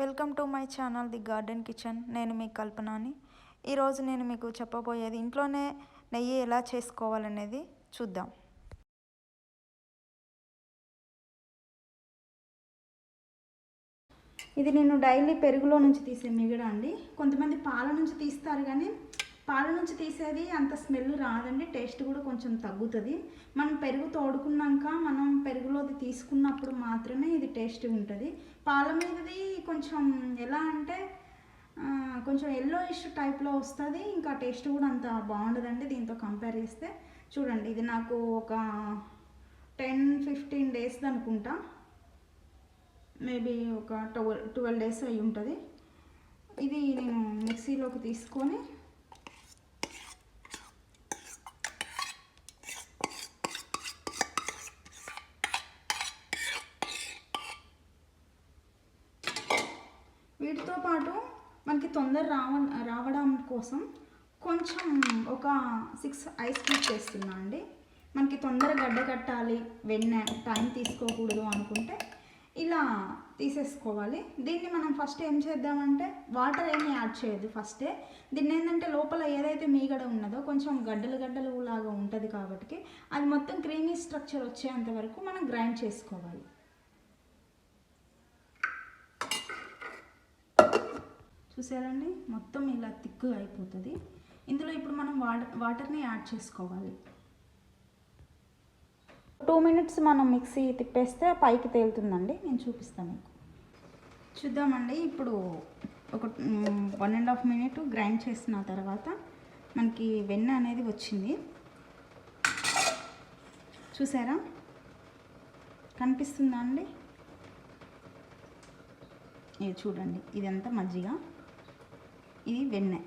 Welcome to my channel the garden kitchen. నేను మీ కల్పనని. ఈరోజు నేను మీకు చెప్పబోయేది ఇంట్లోనే నెయ్యి ఎలా చేసుకోవాలనేది చూద్దాం. ఇది నేను డైలీ పెరుగులో నుంచి తీసే మిగడ అండి. కొంతమంది పాల నుంచి తీస్తారు, కానీ పాల నుంచి తీసేది అంత స్మెల్ రాదండి, టేస్ట్ కూడా కొంచెం తగ్గుతుంది. మనం పెరుగు తోడుకున్నాక మనం పెరుగులోది తీసుకున్నప్పుడు మాత్రమే ఇది టేస్ట్ ఉంటుంది. పాల మీదది కొంచెం ఎలా అంటే కొంచెం ఎల్లోయిష్ టైప్లో వస్తుంది, ఇంకా టేస్ట్ కూడా అంత బాగుండదండి దీంతో కంపేర్ చేస్తే. చూడండి, ఇది నాకు ఒక 10-15 డేస్ అనుకుంటా, మేబీ ఒక 12 డేస్ అయి ఉంటుంది. ఇది నేను మిక్సీలోకి తీసుకొని వీటితో పాటు మనకి తొందర రావడం కోసం కొంచెం ఒక 6 ఐస్ క్యూబ్స్ వేస్తున్నా అండి. మనకి తొందర గడ్డ కట్టాలి, వెన్న టైం తీసుకోకూడదు అనుకుంటే ఇలా తీసేసుకోవాలి. దీన్ని మనం ఫస్ట్ ఏం చేద్దామంటే వాటర్ ఏమి యాడ్ చేయదు ఫస్టే. దీన్ని ఏంటంటే లోపల ఏదైతే మీగడ ఉన్నదో కొంచెం గడ్డలు లాగా ఉంటుంది కాబట్టి అది మొత్తం క్రీమీ స్ట్రక్చర్ వచ్చేంత వరకు మనం గ్రైండ్ చేసుకోవాలి. చూసారండి, మొత్తం ఇలా థిక్గా అయిపోతుంది. ఇందులో ఇప్పుడు మనం వాటర్ని యాడ్ చేసుకోవాలి. 2 మినిట్స్ మనం మిక్సీ తిప్పేస్తే పైకి తేలుతుందండి. నేను చూపిస్తాను మీకు. చూద్దామండి, ఇప్పుడు ఒక 1.5 మినిట్ గ్రైండ్ చేసిన తర్వాత మనకి వెన్న అనేది వచ్చింది. చూసారా, కనిపిస్తుందా అండి? ఇది చూడండి, ఇదంతా మజ్జిగ, ఇది వెన్నె.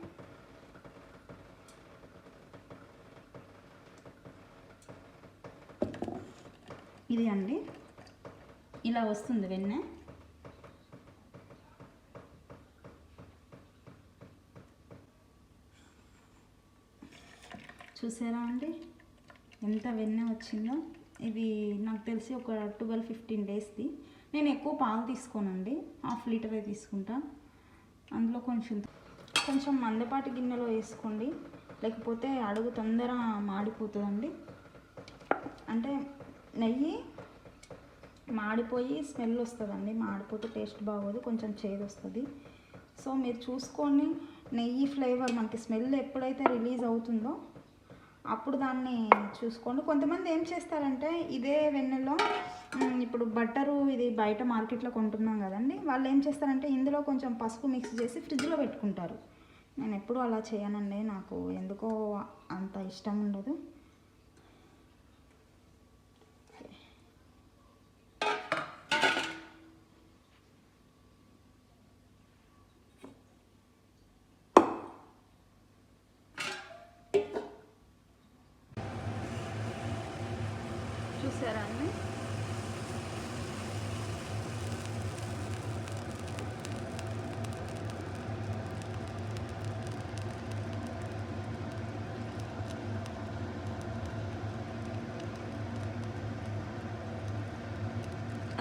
ఇది అండి, ఇలా వస్తుంది వెన్నె. చూసారా అండి ఎంత వెన్నె వచ్చిందో? ఇది నాకు తెలిసి ఒక 12-15 డేస్ది. నేను ఎక్కువ పాలు తీసుకోనండి, 1/2 లీటరే తీసుకుంటా. అందులో కొంచెం మందపాటి గిన్నెలో వేసుకోండి, లేకపోతే అడుగు తొందర మాడిపోతుందండి. అంటే నెయ్యి మాడిపోయి స్మెల్ వస్తుందండి, మాడిపోతే టేస్ట్ బాగోదు, కొంచెం చేదు వస్తుంది. సో మీరు చూసుకొని నెయ్యి ఫ్లేవర్ మనకి స్మెల్ ఎప్పుడైతే రిలీజ్ అవుతుందో అప్పుడు దాన్ని చూసుకోండి. కొంతమంది ఏం చేస్తారంటే ఇదే వెన్నెలో ఇప్పుడు బట్టరు ఇది బయట మార్కెట్లో కొంటున్నాం కదండి, వాళ్ళు ఏం చేస్తారంటే ఇందులో కొంచెం పసుపు మిక్స్ చేసి ఫ్రిడ్జ్లో పెట్టుకుంటారు. నేను ఎప్పుడూ అలా చేయనండి, నాకు ఎందుకో అంత ఇష్టం ఉండదు. చూసారా అండి,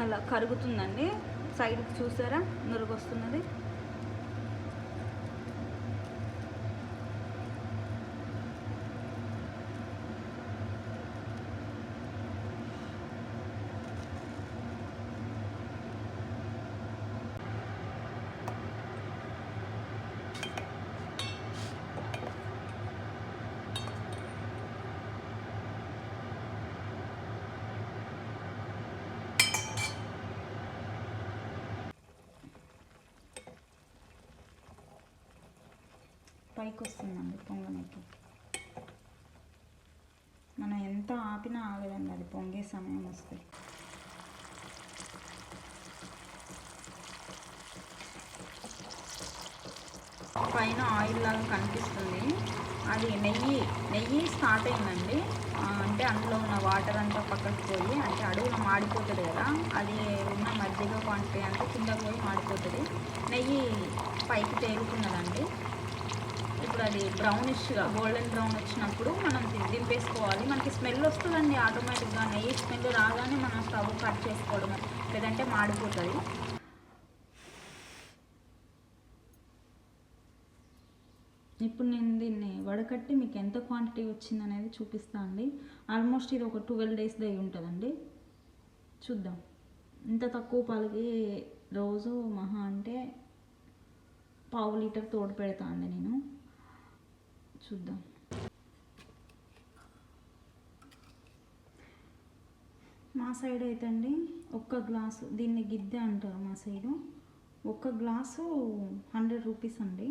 అలా కరుగుతుందండి. సైడ్కి చూసారా నురుగు వస్తున్నది. పైకి వస్తుందండి పొంగనకి. మనం ఎంత ఆపినా ఆగదండి, అది పొంగే సమయం వస్తే. పైన ఆయిల్ లాగా కనిపిస్తుంది, అది నెయ్యి స్టార్ట్ అయిందండి. అంటే అందులో ఉన్న వాటర్ అంతా పక్కకు పోయి, అంటే అడుగున మాడిపోతుంది కదా, అది ఉన్న మజ్జిగ క్వాంటిటీ అంతా కిందకు పోయి మాడిపోతుంది. నెయ్యి పైకి తేలుతున్నదండి. ఇప్పుడు అది బ్రౌనిష్గా గోల్డెన్ బ్రౌన్ వచ్చినప్పుడు మనం దింపేసుకోవాలి. మనకి స్మెల్ వస్తుందండి ఆటోమేటిక్గా. నెయ్యి స్మెల్ రాగానే మనం స్టవ్ కట్ చేసుకోవడం, లేదంటే మాడిపోతుంది. ఇప్పుడు నేను దీన్ని వడకట్టి మీకు ఎంత క్వాంటిటీ వచ్చింది అనేది చూపిస్తాను అండి. ఆల్మోస్ట్ ఇది ఒక 12 days అయి ఉంటుందండి. చూద్దాం. ఇంత తక్కువ పాలకి రోజు మహా అంటే ½ లీటర్ తోడు పెడతా అండి నేను. చూద్దాం. మా సైడ్ అయితే అండి ఒక్క గ్లాసు, దీన్ని గిద్దె అంటారు మా సైడు, ఒక్క గ్లాసు 100 రూపీస్ అండి.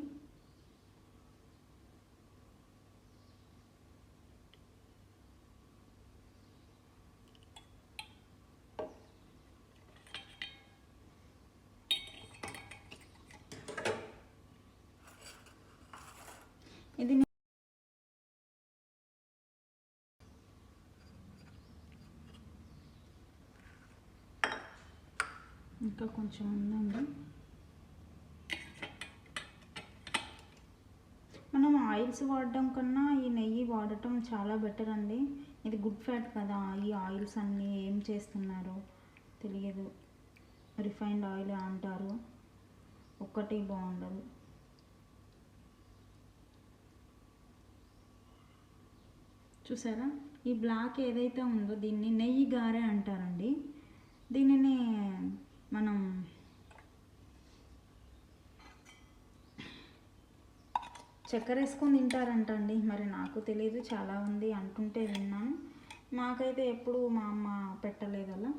ఇది ఇంకా కొంచెం ఉందండి. మనం ఆయిల్స్ వాడడం కన్నా ఈ నెయ్యి వాడటం చాలా బెటర్ అండి. ఇది గుడ్ ఫ్యాట్ కదా. ఈ ఆయిల్స్ అన్నీ ఏం చేస్తున్నారో తెలియదు. రిఫైన్డ్ ఆయిల్ అంటారు, ఒక్కటి బాగుండదు. చూసారా, ఈ బ్లాక్ ఏదైతే ఉందో దీన్ని నెయ్యి గారె అంటారండి. దీనిని మనం చక్కెర వేసుకొని తింటారంట అండి. మరి నాకు తెలియదు, చాలా ఉంది అంటుంటే విన్నాను. మాకైతే ఎప్పుడు మా అమ్మ పెట్టలేదు అలా.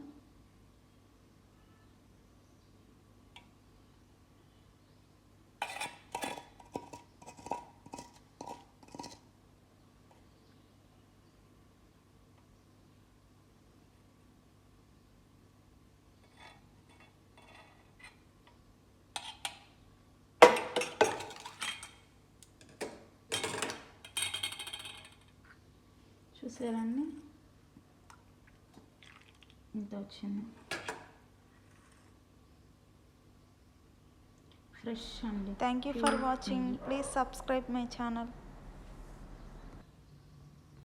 చూసారండి, ఇంత వచ్చింది. ఫ్రెష్ అండి. Thank you for watching. Please subscribe my channel.